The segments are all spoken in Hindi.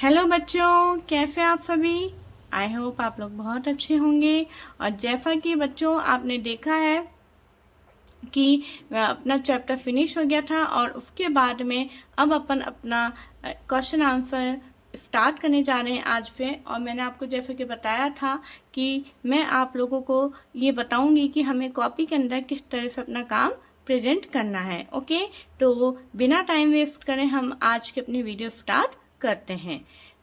हेलो बच्चों, कैसे आप सभी। आई होप आप लोग बहुत अच्छे होंगे। और जैसा कि बच्चों आपने देखा है कि अपना चैप्टर फिनिश हो गया था और उसके बाद में अब अपन अपना क्वेश्चन आंसर स्टार्ट करने जा रहे हैं आज से। और मैंने आपको जैसे कि बताया था कि मैं आप लोगों को ये बताऊंगी कि हमें कॉपी के अंदर किस तरह से अपना काम प्रेजेंट करना है। ओके, तो बिना टाइम वेस्ट करें हम आज की अपनी वीडियो स्टार्ट करते हैं।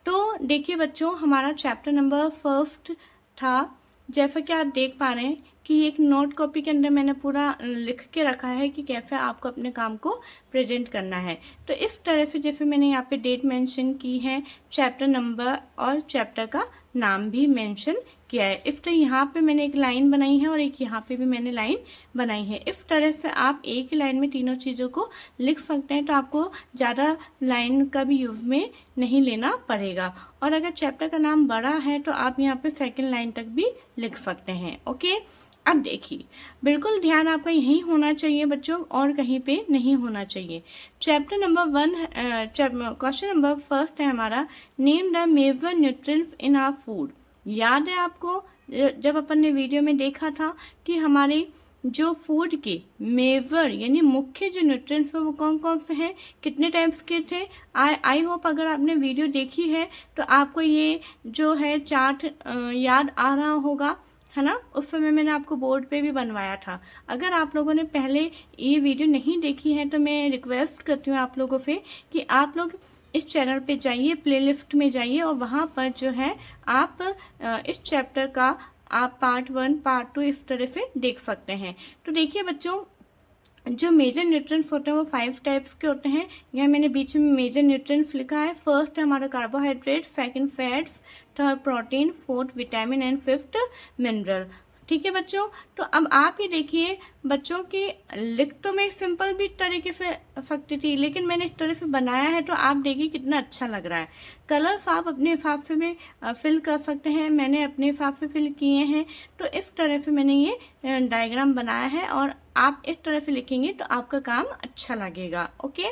तो देखिए बच्चों, हमारा चैप्टर नंबर फर्स्ट था। जैसा कि आप देख पा रहे हैं कि एक नोट कॉपी के अंदर मैंने पूरा लिख के रखा है कि कैसे आपको अपने काम को प्रेजेंट करना है। तो इस तरह से जैसे मैंने यहाँ पे डेट मेंशन की है, चैप्टर नंबर और चैप्टर का नाम भी मेंशन किया है। इस तरह यहाँ पे मैंने एक लाइन बनाई है और एक यहाँ पे भी मैंने लाइन बनाई है। इस तरह से आप एक ही लाइन में तीनों चीज़ों को लिख सकते हैं, तो आपको ज़्यादा लाइन का भी यूज में नहीं लेना पड़ेगा। और अगर चैप्टर का नाम बड़ा है तो आप यहाँ पे सेकेंड लाइन तक भी लिख सकते हैं। ओके, अब देखिए, बिल्कुल ध्यान आपका यहीं होना चाहिए बच्चों, और कहीं पे नहीं होना चाहिए। Chapter number 1, question number first है हमारा, name the major nutrients in our food. याद है आपको जब अपन ने वीडियो में देखा था कि हमारे जो फूड के मेजर यानी मुख्य जो न्यूट्रिएंट्स है वो कौन कौन से हैं, कितने टाइप्स के थे। आई होप अगर आपने वीडियो देखी है तो आपको ये जो है चार्ट याद आ रहा होगा, है ना। उस समय मैंने आपको बोर्ड पे भी बनवाया था। अगर आप लोगों ने पहले ये वीडियो नहीं देखी है तो मैं रिक्वेस्ट करती हूँ आप लोगों से कि आप लोग इस चैनल पे जाइए, प्लेलिस्ट में जाइए और वहाँ पर जो है आप इस चैप्टर का आप पार्ट 1 पार्ट 2 इस तरह से देख सकते हैं। तो देखिए बच्चों, जो मेजर न्यूट्रिएंट्स होते हैं वो 5 टाइप्स के होते हैं। यहाँ मैंने बीच में मेजर न्यूट्रिएंट्स लिखा है। फर्स्ट है हमारा carbohydrate, second fats, third protein, fourth vitamin and fifth mineral. ठीक है बच्चों, तो अब आप ही देखिए बच्चों की लिख तो मैं सिंपल भी तरीके से सकती थी, लेकिन मैंने इस तरह से बनाया है तो आप देखिए कितना अच्छा लग रहा है। कलर्स आप अपने हिसाब से भी फिल कर सकते हैं, मैंने अपने हिसाब से फिल किए हैं। तो इस तरह से मैंने ये डायग्राम बनाया है और आप इस तरह से लिखेंगे तो आपका काम अच्छा लगेगा। ओके,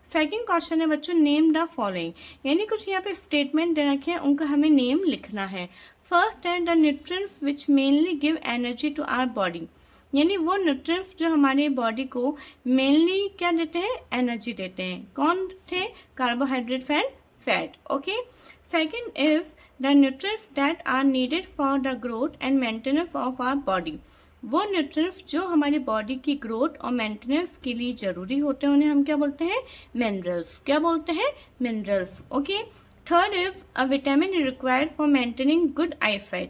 सेकंड क्वेश्चन है बच्चों, नेम द फॉलोइंग, यानी कुछ यहाँ पे स्टेटमेंट दे रखे हैं, उनका हमें नेम लिखना है। फर्स्ट है the nutrients which mainly give energy to our body, यानी वो न्यूट्रिएंट्स जो हमारे बॉडी को मेनली क्या देते हैं, एनर्जी देते हैं। कौन थे, carbohydrates and fat. Okay, second is the nutrients that are needed for the growth and maintenance of our body, वो न्यूट्रिएंट्स जो हमारी बॉडी की ग्रोथ और मेंटेनेंस के लिए जरूरी होते हैं उन्हें हम क्या बोलते हैं, मिनरल्स। क्या बोलते हैं, minerals. Okay, third is a vitamin required for maintaining good eyesight,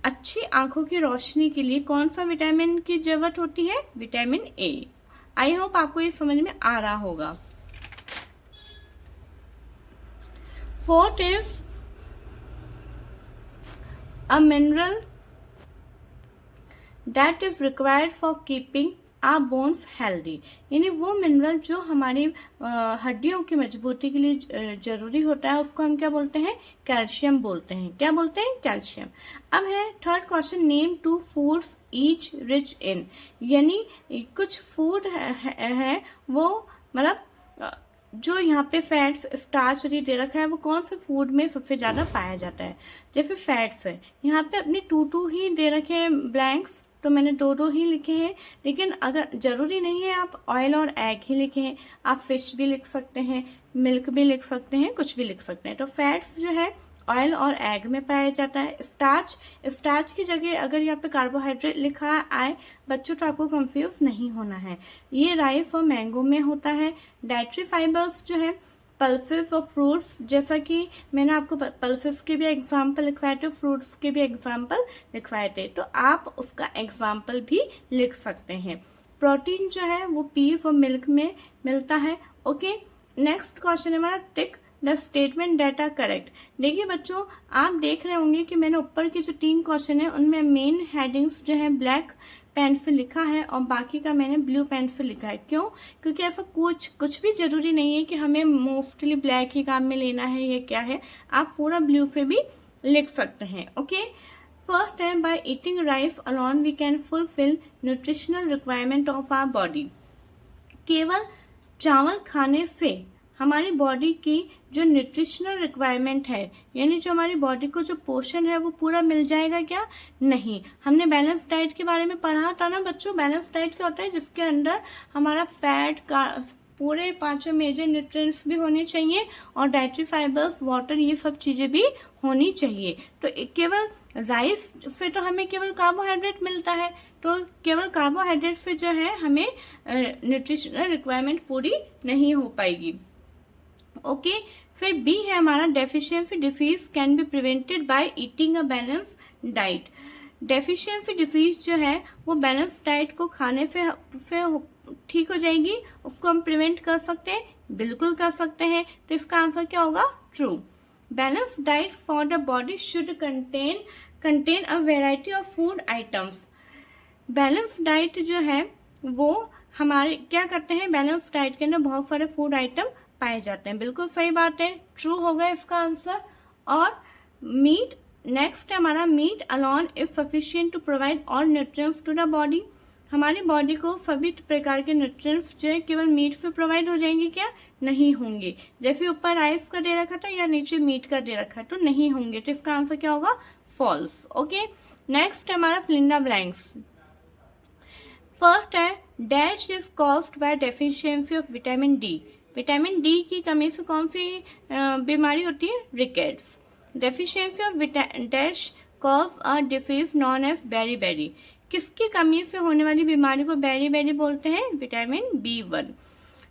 अच्छी आंखों की रोशनी के लिए कौन सा विटामिन की जरूरत होती है, विटामिन ए। आई होप आपको ये समझ में आ रहा होगा। Fourth is a mineral that is required for keeping are bones healthy, यानी वो मिनरल जो हमारी हड्डियों की मजबूती के लिए जरूरी होता है उसको हम क्या बोलते हैं, कैल्शियम बोलते हैं। क्या बोलते हैं, कैल्शियम। अब है third question, name 2 foods each rich in, यानी कुछ फूड है वो मतलब जो यहाँ पे फैट्स स्टार्च दे रखा है वो कौन से फूड में सबसे ज्यादा पाया जाता है। जैसे फैट्स है, यहाँ पे अपने 2 ही दे रखे हैं ब्लैंक्स, तो मैंने 2 ही लिखे हैं। लेकिन अगर जरूरी नहीं है आप ऑयल और एग ही लिखे हैं, आप फिश भी लिख सकते हैं, मिल्क भी लिख सकते हैं, कुछ भी लिख सकते हैं। तो फैट्स जो है ऑयल और एग में पाया जाता है। स्टार्च, स्टार्च की जगह अगर यहाँ पे कार्बोहाइड्रेट लिखा आए बच्चों तो आपको कंफ्यूज नहीं होना है, ये राइस और मैंगो में होता है। डाइट्री फाइबर्स जो है पल्सेस और फ्रूट्स, जैसा कि मैंने आपको पल्सेस के भी एग्जाम्पल लिखवाए थे, फ्रूट्स के भी एग्जाम्पल लिखवाए थे, तो आप उसका एग्जाम्पल भी लिख सकते हैं। प्रोटीन जो है वो पीस और मिल्क में मिलता है। ओके, नेक्स्ट क्वेश्चन है हमारा, tick the statement that are correct. देखिए बच्चों, आप देख रहे होंगे कि मैंने ऊपर के जो 3 क्वेश्चन है उनमें मेन हेडिंग्स जो है ब्लैक पेन से लिखा है और बाकी का मैंने ब्लू पेन से लिखा है। क्यों, क्योंकि ऐसा कुछ भी जरूरी नहीं है कि हमें मोस्टली ब्लैक ही काम में लेना है, ये क्या है, आप पूरा ब्लू से भी लिख सकते हैं। ओके, फर्स्ट है by eating rice alone we can fulfil nutritional requirement of our body, केवल चावल खाने से हमारी बॉडी की जो न्यूट्रिशनल रिक्वायरमेंट है, यानी जो हमारी बॉडी को जो पोषण है वो पूरा मिल जाएगा क्या? नहीं। हमने बैलेंस डाइट के बारे में पढ़ा था ना बच्चों। बैलेंस डाइट क्या होता है? जिसके अंदर हमारा फैट का पूरे 5 मेजर न्यूट्रिएंट्स भी होने चाहिए और डाइटरी फाइबर्स, वाटर, ये सब चीजें भी होनी चाहिए। तो केवल राइस से तो हमें केवल कार्बोहाइड्रेट मिलता है, तो केवल कार्बोहाइड्रेट से जो है हमें न्यूट्रिशनल रिक्वायरमेंट पूरी नहीं हो पाएगी। ओके, फिर बी है हमारा deficiency disease can be prevented by eating a balance diet. Deficiency disease जो है वो बैलेंस डाइट को खाने से ठीक हो जाएगी। उसको हम प्रिवेंट कर सकते हैं, बिल्कुल कर सकते हैं। तो इसका आंसर क्या होगा? True. Balance diet for the body should contain a variety of food items. Balance diet जो है वो हमारे क्या करते हैं? बैलेंस डाइट के अंदर बहुत सारे फूड आइटम पाए जाते हैं। बिल्कुल सही बात है, ट्रू होगा इसका आंसर। और मीट, नेक्स्ट है हमारा meat alone is sufficient to provide all nutrients to the body. हमारी बॉडी को सभी प्रकार के न्यूट्रिएंट्स जो है केवल मीट से प्रोवाइड हो जाएंगे क्या? नहीं होंगे। जैसे ऊपर राइस का दे रखा था या नीचे मीट का दे रखा है, तो नहीं होंगे। तो इसका आंसर क्या होगा? फॉल्स। ओके, नेक्स्ट है हमारा fill in the blanks. First है dash is caused by deficiency of vitamin D. Vitamin D की कमी से कौन सी बीमारी होती है? Rickets. Deficiency of dash cause a disease known as beri. किसकी कमी से होने वाली बीमारी को बेरी बोलते हैं? Vitamin B1।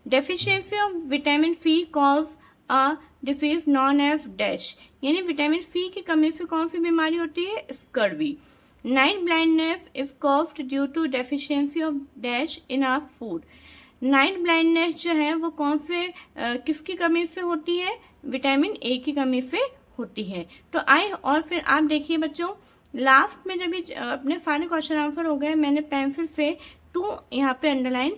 Deficiency of vitamin C cause a disease known as dash, यानी विटामिन सी की कमी से कौन सी बीमारी होती है? Scurvy. Night blindness is caused due to deficiency of dash in our food. Night blindness जो है वो कौन से किसकी कमी से होती है? विटामिन ए की कमी से होती है। तो और फिर आप देखिए बच्चों, लास्ट में जब अपने सारे क्वेश्चन आंसर हो गए, मैंने पेंसिल से 2 यहाँ पे अंडरलाइन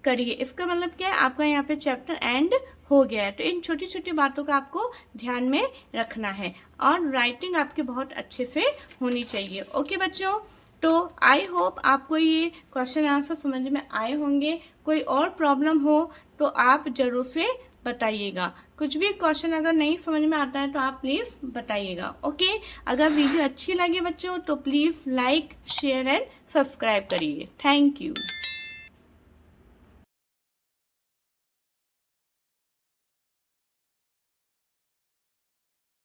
करिए। इसका मतलब क्या है? आपका यहाँ पे चैप्टर एंड हो गया है। तो इन छोटी छोटी बातों का आपको ध्यान में रखना है और राइटिंग आपकी बहुत अच्छे से होनी चाहिए। ओके बच्चों, तो आई होप आपको ये क्वेश्चन आंसर समझ में आए होंगे। कोई और प्रॉब्लम हो तो आप जरूर से बताइएगा। कुछ भी क्वेश्चन अगर नहीं समझ में आता है तो आप प्लीज बताइएगा। ओके, अगर वीडियो अच्छी लगे बच्चों तो please like, share and subscribe करिए। Thank you.